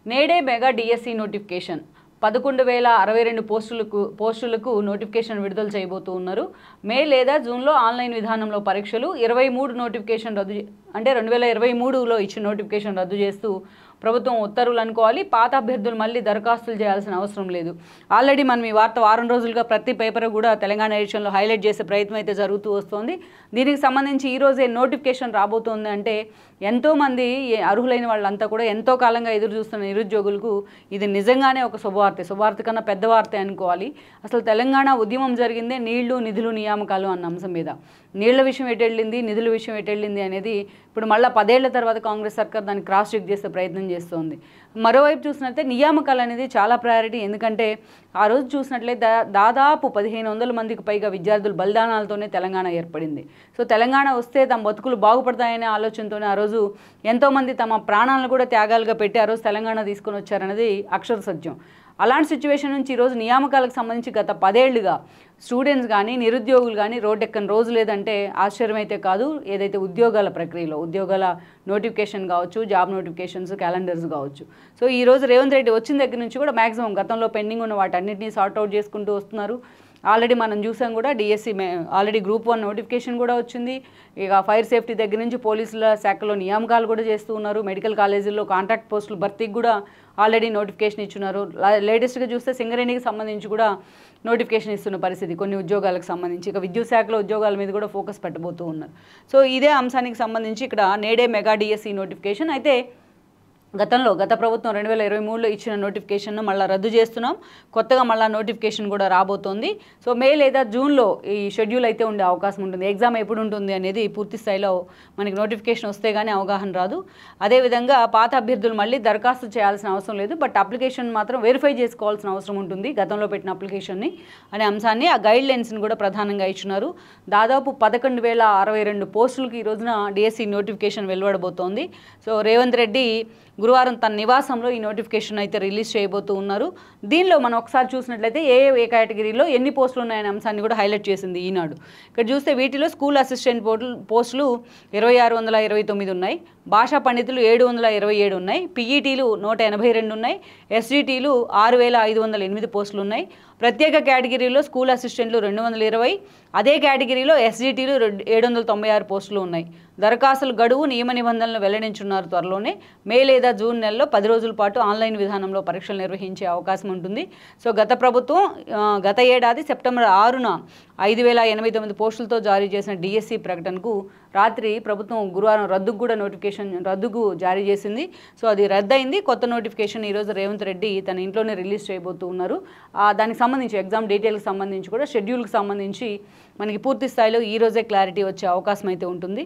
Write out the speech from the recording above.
నేడే mega DSC notification 11,062 పోస్టులకు notification విడుదల చేయబోతూ ఉన్నారు. మే లేదా జూన్లో ఆన్లైన్ విధానంలో పరీక్షలు 23 నోటిఫికేషన్ రద్దు అంటే 2023లో ఇచ్చిన నోటిఫికేషన్ రద్దు చేస్తూ ప్రభుత్వం ఉత్తర్వులు అనుకోవాలి. పాత అభ్యర్థులు మళ్ళీ దరఖాస్తులు చేయాల్సిన అవసరం లేదు. ఆల్రెడీ మనం ఈ వార్త వారం రోజులుగా ప్రతి పేపర్ కూడా తెలంగాణ ఎడిషన్లో హైలైట్ చేసే ప్రయత్నం అయితే జరుగుతూ వస్తుంది. దీనికి సంబంధించి ఈరోజే నోటిఫికేషన్ రాబోతోంది. అంటే ఎంతోమంది అర్హులైన వాళ్ళంతా కూడా ఎంతో కాలంగా ఎదురు చూస్తున్న నిరుద్యోగులకు ఇది నిజంగానే ఒక శుభవార్త కన్నా పెద్ద వార్త అనుకోవాలి. అసలు తెలంగాణ ఉద్యమం జరిగిందే నీళ్లు, నిధులు, నియామకాలు అన్న అంశం మీద. నీళ్ల విషయం ఎటెళ్ళింది, నిధుల విషయం ఎటెళ్ళింది అనేది ఇప్పుడు మళ్ళీ 10 ఏళ్ల తర్వాత కాంగ్రెస్ సర్కార్ దాన్ని క్రాస్ చెక్ చేసే ప్రయత్నం చేస్తోంది. మరోవైపు చూసినట్లయితే నియామకాలు అనేది చాలా ప్రయారిటీ. ఎందుకంటే ఆ రోజు చూసినట్లయితే దాదాపు 1500 మందికి పైగా విద్యార్థులు బలిదానాలతోనే తెలంగాణ ఏర్పడింది. సో తెలంగాణ వస్తే తమ బతుకులు బాగుపడతాయనే ఆలోచనతోనే ఆ రోజు ఎంతోమంది తమ ప్రాణాలను కూడా త్యాగాలుగా పెట్టి ఆ రోజు తెలంగాణ తీసుకొని వచ్చారనేది అక్షర సత్యం. అలాంటి సిచ్యువేషన్ నుంచి ఈరోజు నియామకాలకు సంబంధించి గత 10 ఏళ్లుగా స్టూడెంట్స్ కానీ నిరుద్యోగులు కానీ రోడ్డెక్కని రోజు లేదంటే ఆశ్చర్యం అయితే కాదు. ఏదైతే ఉద్యోగాల ప్రక్రియలో ఉద్యోగాల నోటిఫికేషన్ కావచ్చు, జాబ్ నోటిఫికేషన్స్, క్యాలెండర్స్ కావచ్చు. సో ఈరోజు రేవంత్ రెడ్డి వచ్చిన దగ్గర నుంచి కూడా మ్యాక్సిమం గతంలో పెండింగ్ ఉన్న వాటన్నిటినీ సార్ట్అవుట్ చేసుకుంటూ వస్తున్నారు. ఆల్రెడీ మనం చూసాం కూడా డిఎస్సి ఆల్రెడీ గ్రూప్ 1 నోటిఫికేషన్ కూడా వచ్చింది. ఇక ఫైర్ సేఫ్టీ దగ్గర నుంచి పోలీసుల శాఖలో నియామకాలు కూడా చేస్తూ ఉన్నారు. మెడికల్ కాలేజీల్లో కాంట్రాక్ట్ పోస్టులు భర్తీకి కూడా ఆల్రెడీ నోటిఫికేషన్ ఇచ్చున్నారు. లేటెస్ట్గా చూస్తే సింగరేణికి సంబంధించి కూడా నోటిఫికేషన్ ఇస్తున్న పరిస్థితి కొన్ని ఉద్యోగాలకు సంబంధించి. ఇక విద్యుత్ శాఖలో ఉద్యోగాల మీద కూడా ఫోకస్ పెట్టబోతూ ఉన్నారు. సో ఇదే అంశానికి సంబంధించి ఇక్కడ నేడే మెగా డిఎస్సి నోటిఫికేషన్ అయితే గత ప్రభుత్వం 2023లో ఇచ్చిన నోటిఫికేషన్ను మళ్ళీ రద్దు చేస్తున్నాం. కొత్తగా మళ్ళీ నోటిఫికేషన్ కూడా రాబోతోంది. సో మే లేదా జూన్లో ఈ షెడ్యూల్ అయితే ఉండే అవకాశం ఉంటుంది. ఎగ్జామ్ ఎప్పుడు ఉంటుంది అనేది పూర్తి స్థాయిలో మనకి నోటిఫికేషన్ వస్తే కానీ అవగాహన రాదు. అదేవిధంగా పాత అభ్యర్థులు మళ్ళీ దరఖాస్తు చేయాల్సిన అవసరం లేదు. బట్ అప్లికేషన్ మాత్రం వెరిఫై చేసుకోవాల్సిన అవసరం ఉంటుంది గతంలో పెట్టిన అప్లికేషన్ని అనే అంశాన్ని ఆ గైడ్ లైన్స్ని కూడా ప్రధానంగా ఇచ్చినారు. దాదాపు 11,062 పోస్టులకు ఈ రోజున డిఎస్సి నోటిఫికేషన్ వెలువడబోతోంది. సో రేవంత్ రెడ్డి గురువారం తన నివాసంలో ఈ నోటిఫికేషన్ అయితే రిలీజ్ చేయబోతూ ఉన్నారు. దీనిలో మనం ఒకసారి చూసినట్లయితే ఏ కేటగిరీలో ఎన్ని పోస్టులు ఉన్నాయనే అంశాన్ని కూడా హైలైట్ చేసింది ఈనాడు. ఇక్కడ చూస్తే వీటిలో స్కూల్ అసిస్టెంట్ పోస్టులు 2629 ఉన్నాయి. భాషా పండితులు 727 ఉన్నాయి. పీఈటీలు 182 ఉన్నాయి. ఎస్జిటీలు 6508 పోస్టులు ఉన్నాయి. ప్రత్యేక కేటగిరీలో స్కూల్ అసిస్టెంట్లు 220, అదే కేటగిరీలో ఎస్జిటీలు 796 పోస్టులు ఉన్నాయి. దరఖాస్తుల గడువు నియమ నిబంధనలు వెల్లడించున్నారు త్వరలోనే. మే లేదా జూన్ నెలలో 10 రోజుల పాటు ఆన్లైన్ విధానంలో పరీక్షలు నిర్వహించే అవకాశం ఉంటుంది. సో గత ఏడాది సెప్టెంబర్ 6న 5,089 పోస్టులతో జారీ చేసిన డిఎస్సి ప్రకటనకు రాత్రి ప్రభుత్వం గురువారం రద్దుకు జారీ చేసింది. సో అది రద్దయింది. కొత్త నోటిఫికేషన్ ఈరోజు రేవంత్ రెడ్డి తన ఇంట్లోనే రిలీజ్ చేయబోతూ ఉన్నారు. దానికి సంబంధించి ఎగ్జామ్ డీటెయిల్కి సంబంధించి కూడా షెడ్యూల్కి సంబంధించి మనకి పూర్తి స్థాయిలో ఈరోజే క్లారిటీ వచ్చే అవకాశం అయితే ఉంటుంది.